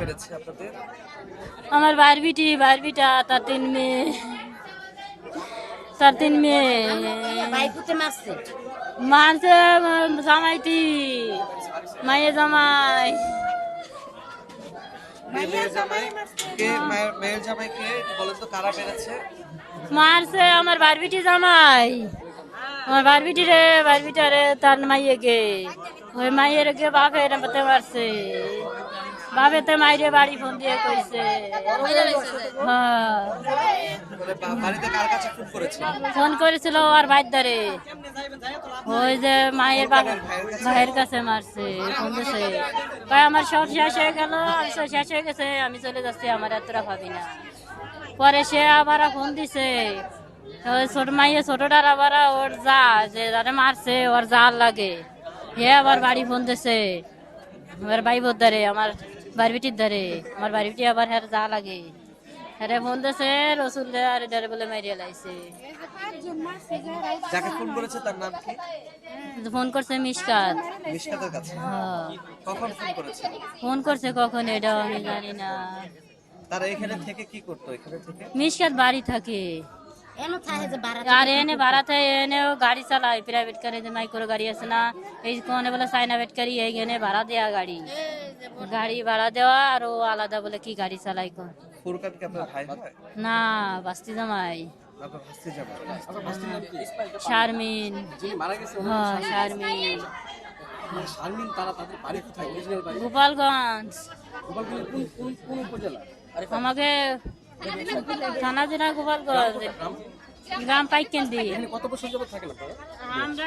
বেড়েছে আপনাদের? আমার বারবিটা তার 3 মেয়ে, বাইকুতে মারছে। মানছে জামাইটি, মায়ের জামাই মেয়ের জামাই কে? মেয়ের জামাই কে একটু বলেন তো, কারা বেড়েছে? মারছে আমার জামাই, আমার বারবিটারে তার মাইয়েকে, ওই মাইয়ের কে বাপের মতে মারছে, বাপেতে মাইরে বাড়ি ফোন দিয়ে কইছে। হ্যাঁ, মানে বাড়িতে কার কাছে ফোন করেছে? ফোন করেছিল আর বাইদারে, ওই যে মায়ের ভাইয়ের কাছে মারছে, ফোন দিছে, কয় আমার সব শেষ হয়ে গেল, আমি সব শেষ হয়ে গেছে, আমি চলে যাচ্ছি, আমার এতটা ভাবি না। পরে সে আবার ফোন দিছে, ওই ছোট মাইয়ে ছোটটার আবার ওর যা যে যারা মারছে ওর জাল লাগে, হে আবার বাড়ি ফোন দিছে, আমার ভাই বোর ধারে, আমার বারবিটির ধারে, আমার বারবিটি আবার হ্যাঁ যা লাগে, হ্যাঁ ফোন দিছে রসুল আর এটারে বলে মারিয়ে লাইছে। যাকে ফোন করেছে তার নাম কি? ফোন করছে মিশকাত। মিশকাতের কাছে? হ্যাঁ, কখন ফোন করেছে? ফোন করছে কখন এটাও আমি জানি না। তারা এখানে থেকে কি করতো? এখানে থেকে মিশকাত বাড়ি থাকে, এনো থাকে যে বাড়া আর এনে ভাড়াতে এনেও গাড়ি চালায়, প্রাইভেট গাড়ি, যে মাইক্রো গাড়ি আছে না, এই কোনে বলে চাইনা বেটকারি, এইখানে ভাড়া দেওয়া গাড়ি, গাড়ি ভাড়া দেওয়া, আর ও আলাদা বলে কি গাড়ি চালাই। ফুরকান কি আপনার ভাই হয়? না, বাস্তি জামাই আপনার ভাস্তি জামাই? আপনার ভাস্তির নাম কি? শারমিন। মারা গেছে হ্যাঁ, শারমিন। শারমিন, তাদের বাড়ি কোথায়? অরিজিনাল বাড়ি গোপালগঞ্জ। গোপালগঞ্জের কোন উপজেলা? আমাকে থানা জেলা গোপালগঞ্জ, গ্রাম পাইকেন্দি। কত বছর যাবত থাকেন আপনারা? আমরা